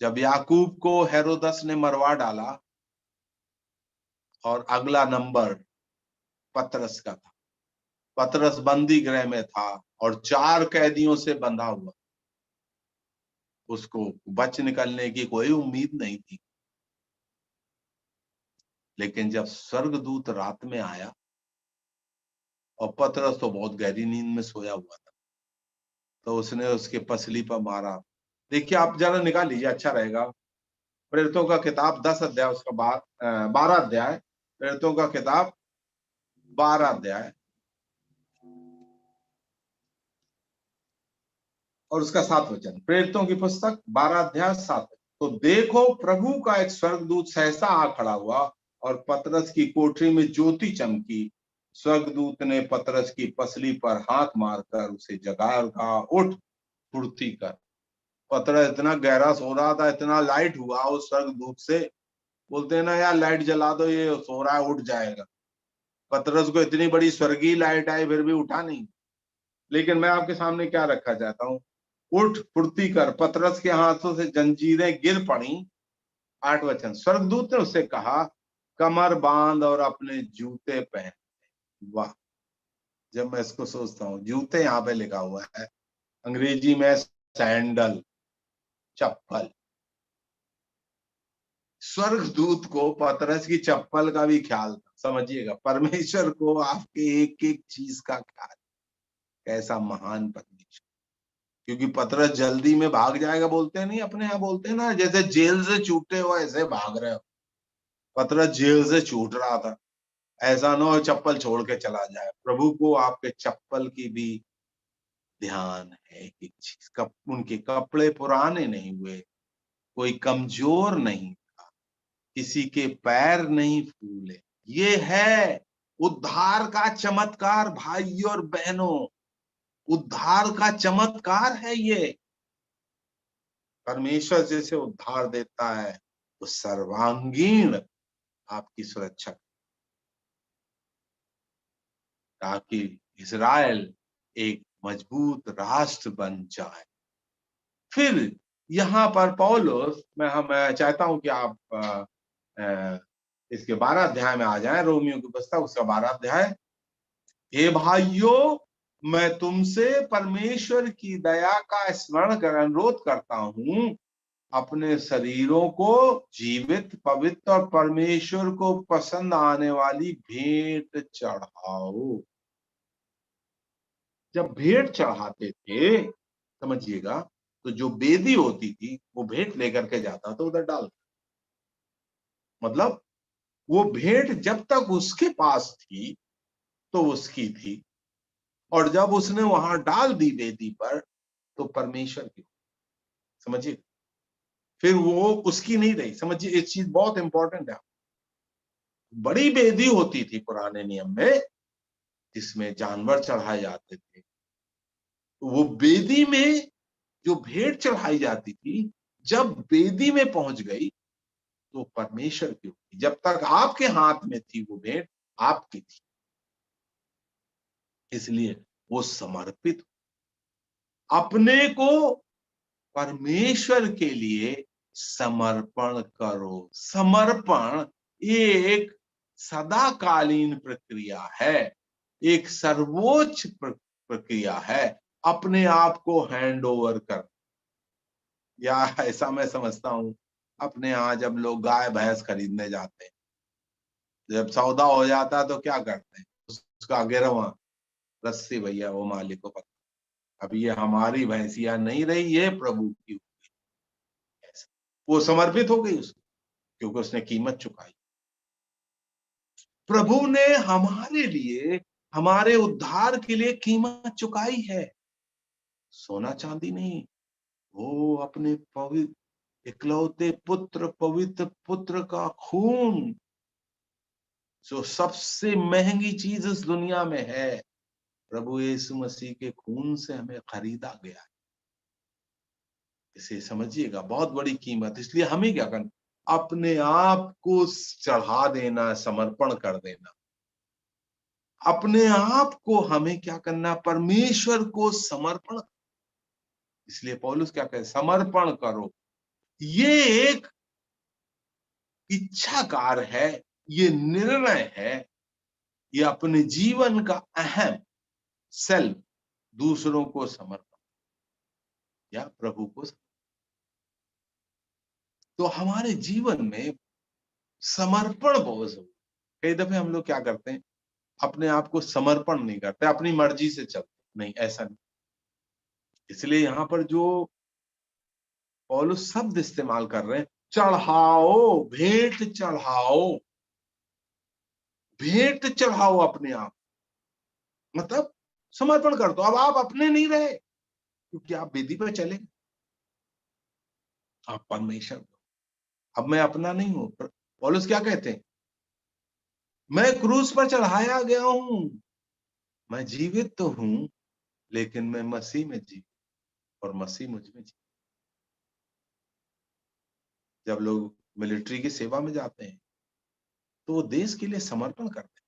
जब याकूब को हेरोदस ने मरवा डाला और अगला नंबर पतरस का था, पतरस बंदी गृह में था और 4 कैदियों से बंधा हुआ, उसको बच निकलने की कोई उम्मीद नहीं थी। लेकिन जब स्वर्गदूत रात में आया, और पतरस तो बहुत गहरी नींद में सोया हुआ था, तो उसने उसके पसली पर मारा। देखिए आप जरा निकाल लीजिए, अच्छा रहेगा। प्रेरितों का किताब 10 अध्याय, उसका 12 अध्याय, प्रेरितों का किताब 12 अध्याय और उसका 7 वचन। प्रेरितों की पुस्तक 12 अध्याय 7। तो देखो प्रभु का एक स्वर्गदूत सहसा आ खड़ा हुआ और पतरस की कोठरी में ज्योति चमकी। स्वर्गदूत ने पतरस की पसली पर हाथ मारकर उसे जगाया और कहा, उठ, फुर्ती कर। पतरस इतना गहरा सो रहा था, इतना लाइट हुआ उस स्वर्गदूत से, बोलते हैं ना यार लाइट जला दो, ये सो रहा है उठ जाएगा। पतरस को इतनी बड़ी स्वर्गीय लाइट आई फिर भी उठा नहीं। लेकिन मैं आपके सामने क्या रखा चाहता हूं, उठ फुर्ती कर। पतरस के हाथों से जंजीरें गिर पड़ी। 8 वचन। स्वर्गदूत ने उससे कहा, कमर बांध और अपने जूते पहन। वाह, जब मैं इसको सोचता हूँ, जूते यहाँ पे लिखा हुआ है, अंग्रेजी में सैंडल, चप्पल। स्वर्गदूत को पतरस की चप्पल का भी ख्याल था। समझिएगा, परमेश्वर को आपके एक एक चीज का ख्याल। कैसा महान परमेश्वर। क्योंकि पतरस जल्दी में भाग जाएगा, बोलते हैं नहीं, अपने यहाँ बोलते हैं ना, जैसे जेल से छूटे हो ऐसे भाग रहे हो। पतरस जेल से छूट रहा था, ऐसा ना हो चप्पल छोड़ के चला जाए। प्रभु को आपके चप्पल की भी ध्यान है। एक चीज, उनके कपड़े पुराने नहीं हुए, कोई कमजोर नहीं, किसी के पैर नहीं फूले। ये है उद्धार का चमत्कार भाइयों और बहनों, उद्धार का चमत्कार है ये। परमेश्वर जैसे उद्धार देता है वो सर्वांगीण आपकी सुरक्षा, ताकि इज़राइल एक मजबूत राष्ट्र बन जाए। फिर यहाँ पर पौलुस, मैं चाहता हूं कि आप इसके 12 अध्याय में आ जाएं, रोमियो की पुस्तक उसका 12 अध्याय। हे भाइयों, मैं तुमसे परमेश्वर की दया का स्मरण कर अनुरोध करता हूं, अपने शरीरों को जीवित, पवित्र और परमेश्वर को पसंद आने वाली भेंट चढ़ाओ। जब भेंट चढ़ाते थे, समझिएगा, तो जो वेदी होती थी वो भेंट लेकर के जाता था उधर डाल, मतलब वो भेंट जब तक उसके पास थी तो उसकी थी, और जब उसने वहां डाल दी वेदी पर तो परमेश्वर की, समझिए, फिर वो उसकी नहीं रही। समझिए, एक चीज बहुत इंपॉर्टेंट है। बड़ी वेदी होती थी पुराने नियम में जिसमें जानवर चढ़ाए जाते थे, तो वो वेदी में जो भेंट चढ़ाई जाती थी, जब वेदी में पहुंच गई तो परमेश्वर की होती। जब तक आपके हाथ में थी वो भेंट आपकी थी, इसलिए वो समर्पित। अपने को परमेश्वर के लिए समर्पण करो। समर्पण एक सदाकालीन प्रक्रिया है, एक सर्वोच्च प्रक्रिया है, अपने आप को हैंड ओवर कर। या ऐसा मैं समझता हूं, अपने यहाँ जब लोग गाय भैंस खरीदने जाते हैं, जब सौदा हो जाता है तो क्या करते हैं, उसका गिरवा रस्सी, भैया वो मालिक को पकड़, अब ये हमारी भैंसिया नहीं रही, ये प्रभु की। वो समर्पित हो गई उसको, क्योंकि उसने कीमत चुकाई। प्रभु ने हमारे लिए, हमारे उद्धार के लिए कीमत चुकाई है, सोना चांदी नहीं। वो अपने पवित्र इकलौते पुत्र, पवित्र पुत्र का खून, जो सबसे महंगी चीज इस दुनिया में है, प्रभु यीशु मसीह के खून से हमें खरीदा गया है। इसे समझिएगा, बहुत बड़ी कीमत। इसलिए हमें क्या करना, अपने आप को चढ़ा देना, समर्पण कर देना। अपने आप को हमें क्या करना, परमेश्वर को समर्पण। इसलिए पौलुस क्या कहते, समर्पण करो। ये एक इच्छा कार्य है, ये निर्णय है, ये अपने जीवन का अहम सेल्फ, दूसरों को समर्पण या प्रभु को। तो हमारे जीवन में समर्पण बहुत जरूरी। कई दफे हम लोग क्या करते हैं, अपने आप को समर्पण नहीं करते, अपनी मर्जी से चलते, नहीं, ऐसा नहीं। इसलिए यहां पर जो पौलुस शब्द इस्तेमाल कर रहे हैं, चढ़ाओ, भेंट चढ़ाओ, भेंट चढ़ाओ अपने आप, मतलब समर्पण कर दो। अब आप अपने नहीं रहे, क्योंकि आप वेदी पर चले, आप परमेश्वर हो। अब मैं अपना नहीं हूं। पौलुस क्या कहते हैं, मैं क्रूस पर चढ़ाया गया हूं, मैं जीवित तो हूं, लेकिन मैं मसीह में जी, और मसीह मुझ में जी। जब लोग मिलिट्री की सेवा में जाते हैं तो वो देश के लिए समर्पण करते हैं,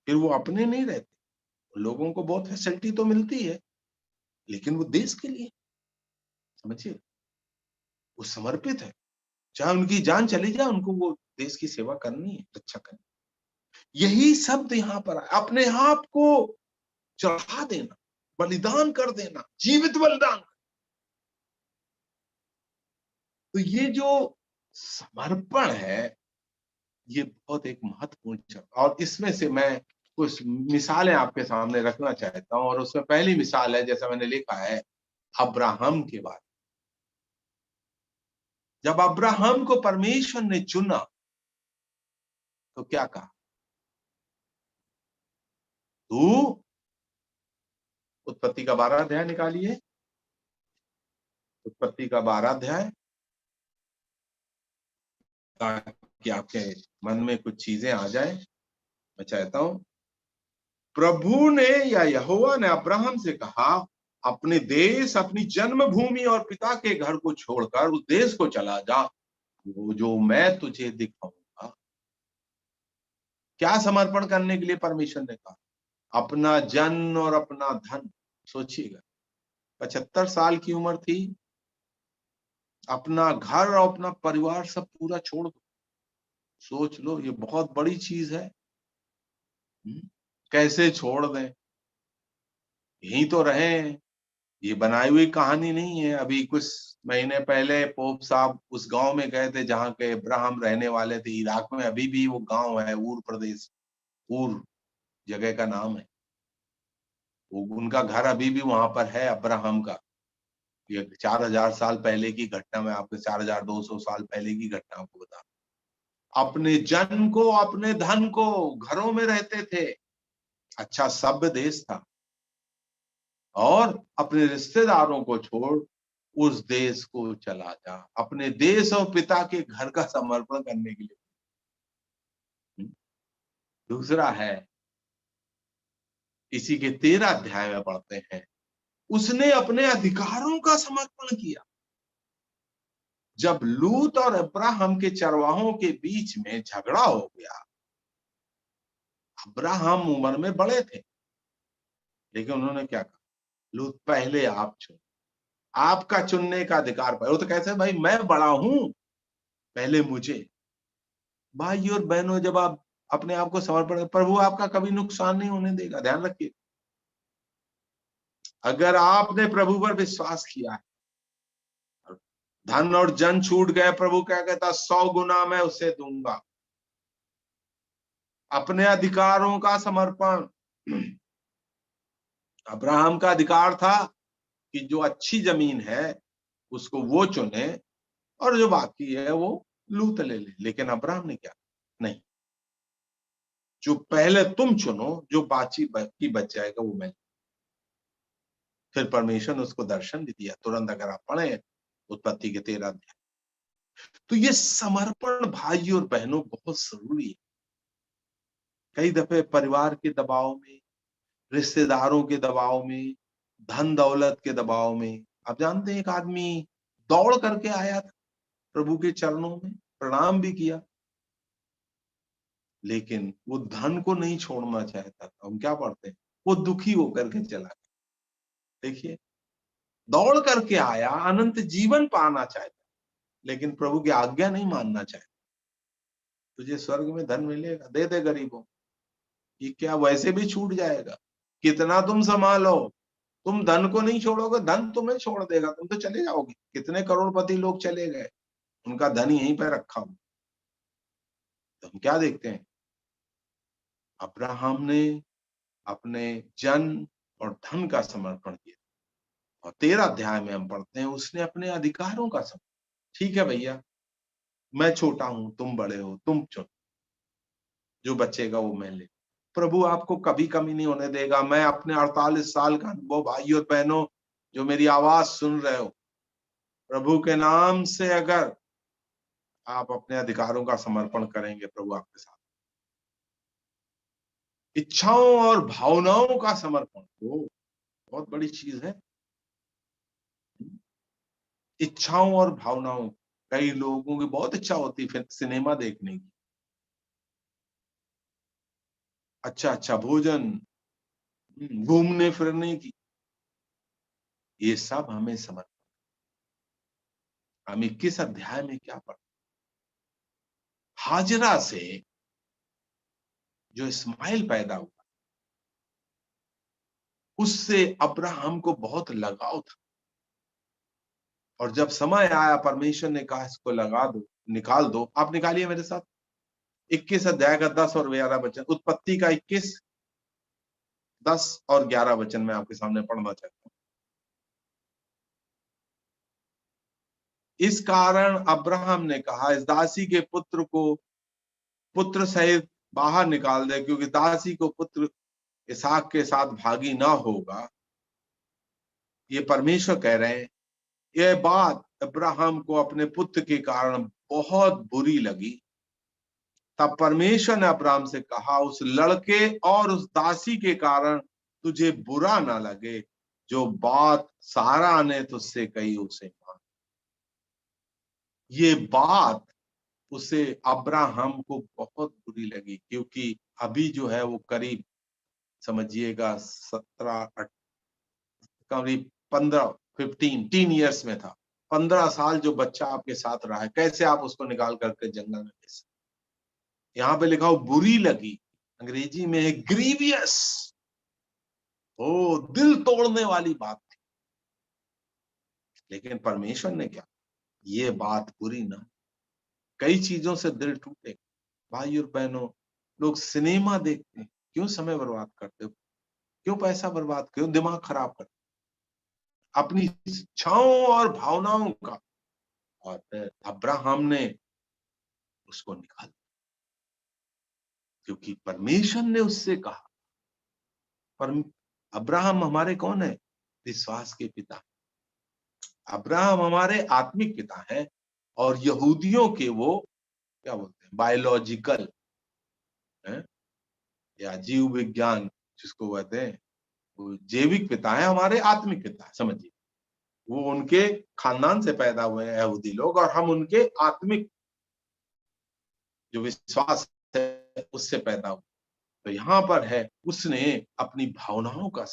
फिर वो अपने नहीं रहते। लोगों को बहुत फैसिलिटी तो मिलती है, लेकिन वो देश के लिए, समझिए, वो समर्पित है। चाहे उनकी जान चली जाए, उनको वो देश की सेवा करनी है, रक्षा करनी। यही शब्द यहाँ पर है, अपने आप को चढ़ा देना, बलिदान कर देना, जीवित बलिदान। तो ये जो समर्पण है, ये बहुत एक महत्वपूर्ण शब्द, और इसमें से मैं कुछ मिसालें आपके सामने रखना चाहता हूं। और उसमें पहली मिसाल है, जैसा मैंने लिखा है, अब्राहम के बारे। जब अब्राहम को परमेश्वर ने चुना तो क्या कहा, तू, उत्पत्ति का 12 अध्याय निकालिए, उत्पत्ति का 12 अध्याय, ताकि आपके मन में कुछ चीजें आ जाए। मैं चाहता हूं, प्रभु ने या यहोवा ने अब्राहम से कहा, अपने देश, अपनी जन्मभूमि और पिता के घर को छोड़कर उस देश को चला जा, वो जो मैं तुझे दिखाऊंगा। क्या समर्पण करने के लिए परमेश्वर ने कहा, अपना जन और अपना धन। सोचिएगा, 75 साल की उम्र थी, अपना घर और अपना परिवार सब पूरा छोड़ दो। सोच लो, ये बहुत बड़ी चीज है। कैसे छोड़ दें? यहीं तो रहें। ये बनाई हुई कहानी नहीं है। अभी कुछ महीने पहले पोप साहब उस गांव में गए थे जहाँ के अब्राहम रहने वाले थे, इराक में। अभी भी वो गांव है, ऊर प्रदेश, ऊर जगह का नाम है। वो उनका घर अभी भी वहां पर है, अब्राहम का। ये 4000 साल पहले की घटना, मैं आपको 4200 साल पहले की घटना आपको बता। अपने जन को, अपने धन को, घरों में रहते थे। अच्छा सभ्य देश था। और अपने रिश्तेदारों को छोड़ उस देश को चला जा, अपने देश और पिता के घर का समर्पण करने के लिए। दूसरा है, इसी के 13 अध्याय में पढ़ते हैं, उसने अपने अधिकारों का समर्पण किया। जब लूत और अब्राहम के चरवाहों के बीच में झगड़ा हो गया, अब्राहम उम्र में बड़े थे, लेकिन उन्होंने क्या कहा, लूत पहले आप चुन, आपका चुनने का अधिकार पाए। वो तो कैसे भाई, मैं बड़ा हूं, पहले मुझे। भाई और बहनों, जब आप अपने आप को समर्पण, प्रभु आपका कभी नुकसान नहीं होने देगा, ध्यान रखिए। अगर आपने प्रभु पर विश्वास किया है, धन और जन छूट गए, प्रभु क्या कहता, 100 गुना मैं उसे दूंगा। अपने अधिकारों का समर्पण। अब्राहम का अधिकार था कि जो अच्छी जमीन है उसको वो चुने, और जो बाकी है वो लूत ले ले। लेकिन अब्राहम ने क्या, नहीं, जो पहले तुम चुनो, जो बाकी बच जाएगा वो मैं। फिर परमेश्वर ने उसको दर्शन भी दिया तुरंत, अगर आप पढ़े उत्पत्ति के 13 अध्याय। तो ये समर्पण भाई और बहनों बहुत जरूरी है। कई दफे परिवार के दबाव में, रिश्तेदारों के दबाव में, धन दौलत के दबाव में, आप जानते हैं एक आदमी दौड़ करके आया था प्रभु के चरणों में, प्रणाम भी किया, लेकिन वो धन को नहीं छोड़ना चाहता था। हम क्या पढ़ते हैं, वो दुखी होकर के चला गया। देखिए, दौड़ करके आया, अनंत जीवन पाना चाहता, लेकिन प्रभु की आज्ञा नहीं मानना चाहता। तुझे स्वर्ग में धन मिलेगा, दे दे गरीबों। ये क्या, वैसे भी छूट जाएगा। कितना तुम संभालो, तुम धन को नहीं छोड़ोगे, धन तुम्हें छोड़ देगा, तुम तो चले जाओगे। कितने करोड़पति लोग चले गए, उनका धन यहीं पर रखा हुआ। तो हम क्या देखते हैं, अब्राहम ने अपने जन और धन का समर्पण किया। और 13 अध्याय में हम पढ़ते हैं, उसने अपने अधिकारों का समर्पण। ठीक है भैया, मैं छोटा हूं, तुम बड़े हो, तुम चुनो, जो बचेगा वो मैं ले। प्रभु आपको कभी कमी नहीं होने देगा। मैं अपने 48 साल का अनुभव, भाई और बहनों जो मेरी आवाज सुन रहे हो, प्रभु के नाम से अगर आप अपने अधिकारों का समर्पण करेंगे, प्रभु आपके साथ। इच्छाओं और भावनाओं का समर्पण वो बहुत बड़ी चीज है। इच्छाओं और भावनाओं, कई लोगों की बहुत इच्छा होती है फिर सिनेमा देखने की, अच्छा अच्छा भोजन, घूमने फिरने की, ये सब हमें समझ। हम 21 अध्याय में क्या पढ़, हाजरा से जो इस्माइल पैदा हुआ, उससे अब्राहम को बहुत लगाव था। और जब समय आया, परमेश्वर ने कहा इसको लगा दो, निकाल दो। आप निकालिए मेरे साथ 21 अध्याय का 10 और 11 वचन, उत्पत्ति का 21, 10 और 11 वचन मैं आपके सामने पढ़ना चाहता हूँ। इस कारण अब्राहम ने कहा, इस दासी के पुत्र को पुत्र सहित बाहर निकाल दे, क्योंकि दासी को पुत्र इसहाक के साथ भागी ना होगा। ये परमेश्वर कह रहे हैं। यह बात अब्राहम को अपने पुत्र के कारण बहुत बुरी लगी। तब परमेश्वर ने अब्राहम से कहा, उस लड़के और उस दासी के कारण तुझे बुरा ना लगे, जो बात सारा ने तुझसे कही उसे मान। ये बात उसे, अब्राहम को बहुत बुरी लगी, क्योंकि अभी जो है वो करीब समझिएगा 17 करीब 15 15 टीन ईयर्स में था। 15 साल जो बच्चा आपके साथ रहा है, कैसे आप उसको निकाल करके जंगल में भेज सकते? यहाँ पे लिखा हो बुरी लगी, अंग्रेजी में है ग्रीवियस, ओ दिल तोड़ने वाली बात थी। लेकिन परमेश्वर ने क्या, ये बात बुरी ना, कई चीजों से दिल टूटे। भाई और बहनों, लोग सिनेमा देखते हैं, क्यों समय बर्बाद करते हो, क्यों पैसा बर्बाद, क्यों दिमाग खराब करते हो? अपनी इच्छाओं और भावनाओं का। और फिर अब्राहम ने उसको निकाल, क्योंकि परमेश्वर ने उससे कहा। पर अब्राहम हमारे कौन है? विश्वास के पिता। अब्राहम हमारे आत्मिक पिता है, और यहूदियों के वो क्या बोलते हैं, बायोलॉजिकल है या जीव विज्ञान जिसको कहते हैं, वो जैविक पिता है, हमारे आत्मिक पिता है, समझिए। वो उनके खानदान से पैदा हुए हैं यहूदी लोग, और हम उनके आत्मिक जो विश्वास है उससे पैदा हुए। तो यहाँ पर है, उसने अपनी भावनाओं का,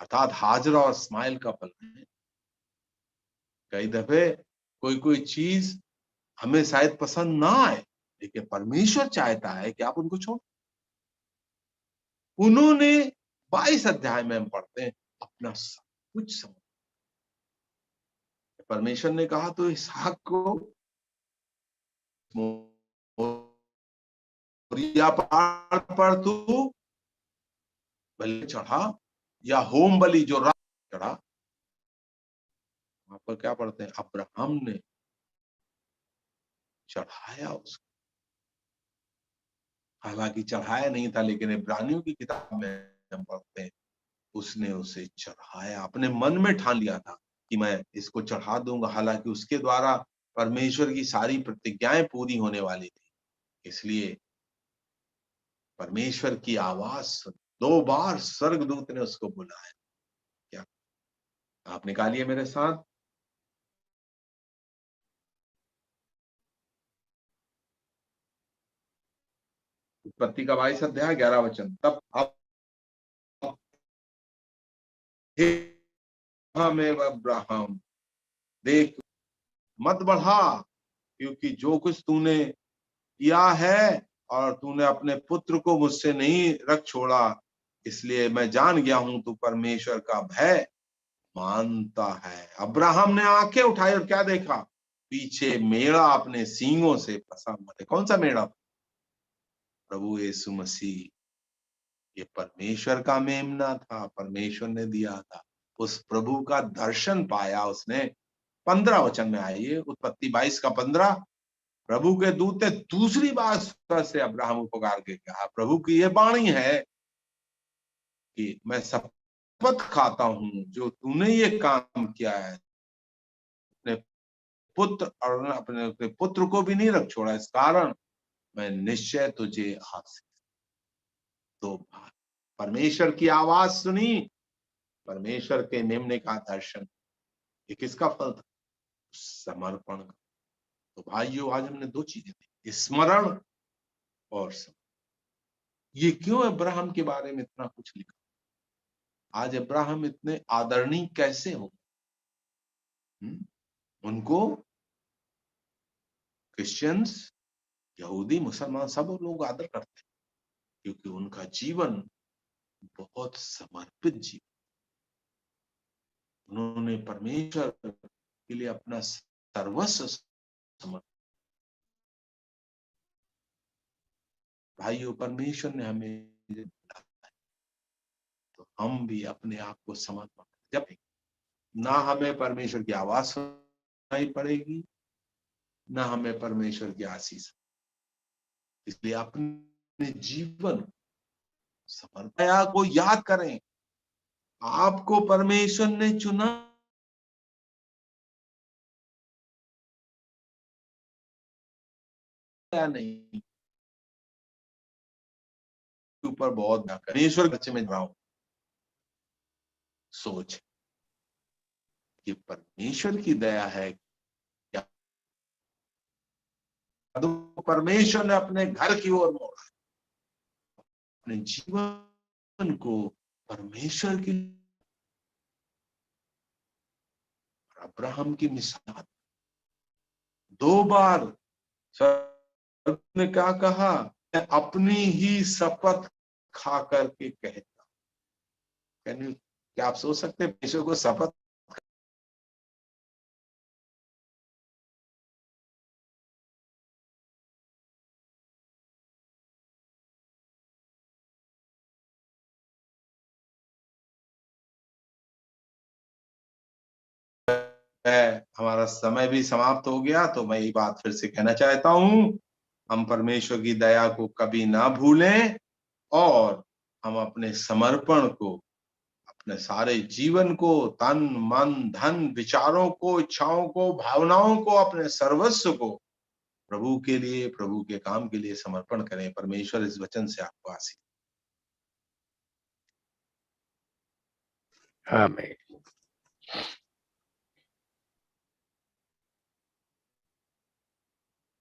अर्थात हाजरा और इस्माइल का फल है। कई दफे कोई कोई चीज हमें शायद पसंद ना आए, लेकिन परमेश्वर चाहता है कि आप उनको छोड़। उन्होंने 22 अध्याय में हम पढ़ते हैं, अपना सब कुछ समझ। परमेश्वर ने कहा तो इसहाक को मोरिया पहाड़ पर तू बलि चढ़ा, या होम बलि जो रात चढ़ा। वहां पर क्या पढ़ते हैं, अब्राहम ने चढ़ाया उसको। हालांकि चढ़ाया नहीं था, लेकिन इब्रानियों की किताब में हम पढ़ते हैं, उसने उसे चढ़ाया। अपने मन में ठान लिया था कि मैं इसको चढ़ा दूंगा। हालांकि उसके द्वारा परमेश्वर की सारी प्रतिज्ञाएं पूरी होने वाली थी। इसलिए परमेश्वर की आवाज सुन, 2 बार स्वर्गदूत ने उसको बुलाया। क्या आप निकालिए मेरे साथ, उत्पत्ति का 22 अध्याय 11 वचन। तब अब में अब्राहम, देख मत बढ़ा, क्योंकि जो कुछ तूने किया है, और तूने अपने पुत्र को मुझसे नहीं रख छोड़ा, इसलिए मैं जान गया हूं तू परमेश्वर का भय मानता है। अब्राहम ने आंखें उठाई और क्या देखा, पीछे मेढ़ा अपने सींगों से फंसा हुआ है। कौन सा मेढ़ा? प्रभु यीशु मसीह। ये परमेश्वर का मेमना था, परमेश्वर ने दिया था। उस प्रभु का दर्शन पाया उसने। 15 वचन में आइए, उत्पत्ति 22 का 15। प्रभु के दूत ने दूसरी बार स्वर से अब्राहम को पुकार के कहा, प्रभु की यह वाणी है कि मैं शपथ खाता हूं, जो तूने ये काम किया है, अपने पुत्र और अपने पुत्र को भी नहीं रख छोड़ा, इस कारण मैं निश्चय तुझे आशीष। तो परमेश्वर की आवाज सुनी, परमेश्वर के मेमने का दर्शन। ये किसका फल था? समर्पण का। तो भाइयों, आज हमने 2 चीजें देखी, स्मरण और समर्पण। ये क्यों अब्राहम के बारे में इतना कुछ लिखा? आज अब्राहम इतने आदरणीय कैसे हो? उनको क्रिश्चियंस, यहूदी, मुसलमान सब लोग आदर करते हैं, क्योंकि उनका जीवन बहुत समर्पित जीवन। उन्होंने परमेश्वर के लिए अपना सर्वस्व समर्पित। भाइयों, परमेश्वर ने हमें, तो हम भी अपने आप को समर्पण, जब ना हमें परमेश्वर की आवाज सुनाई पड़ेगी, ना हमें परमेश्वर की आशीष। इसलिए अपने जीवन समर्पया को याद करें। आपको परमेश्वर ने चुना या नहीं, ऊपर बहुत परमेश्वर बच्चे में रहा हूं। सोच कि परमेश्वर की दया है क्या, तो परमेश्वर ने अपने घर की ओर मोड़ा, अपने जीवन को परमेश्वर की। अब्राहम की मिसाल 2 बार स्वर्ग ने क्या कहा, मैं अपनी ही शपथ खा करके कहता। क्या आप सोच सकते हैं परमेश्वर को शपथ है। हमारा समय भी समाप्त हो गया, तो मैं ये बात फिर से कहना चाहता हूं, हम परमेश्वर की दया को कभी ना भूलें और हम अपने समर्पण को, अपने सारे जीवन को, तन मन धन विचारों को, इच्छाओं को, भावनाओं को, अपने सर्वस्व को प्रभु के लिए, प्रभु के काम के लिए समर्पण करें। परमेश्वर इस वचन से आपको आशीष। आमीन।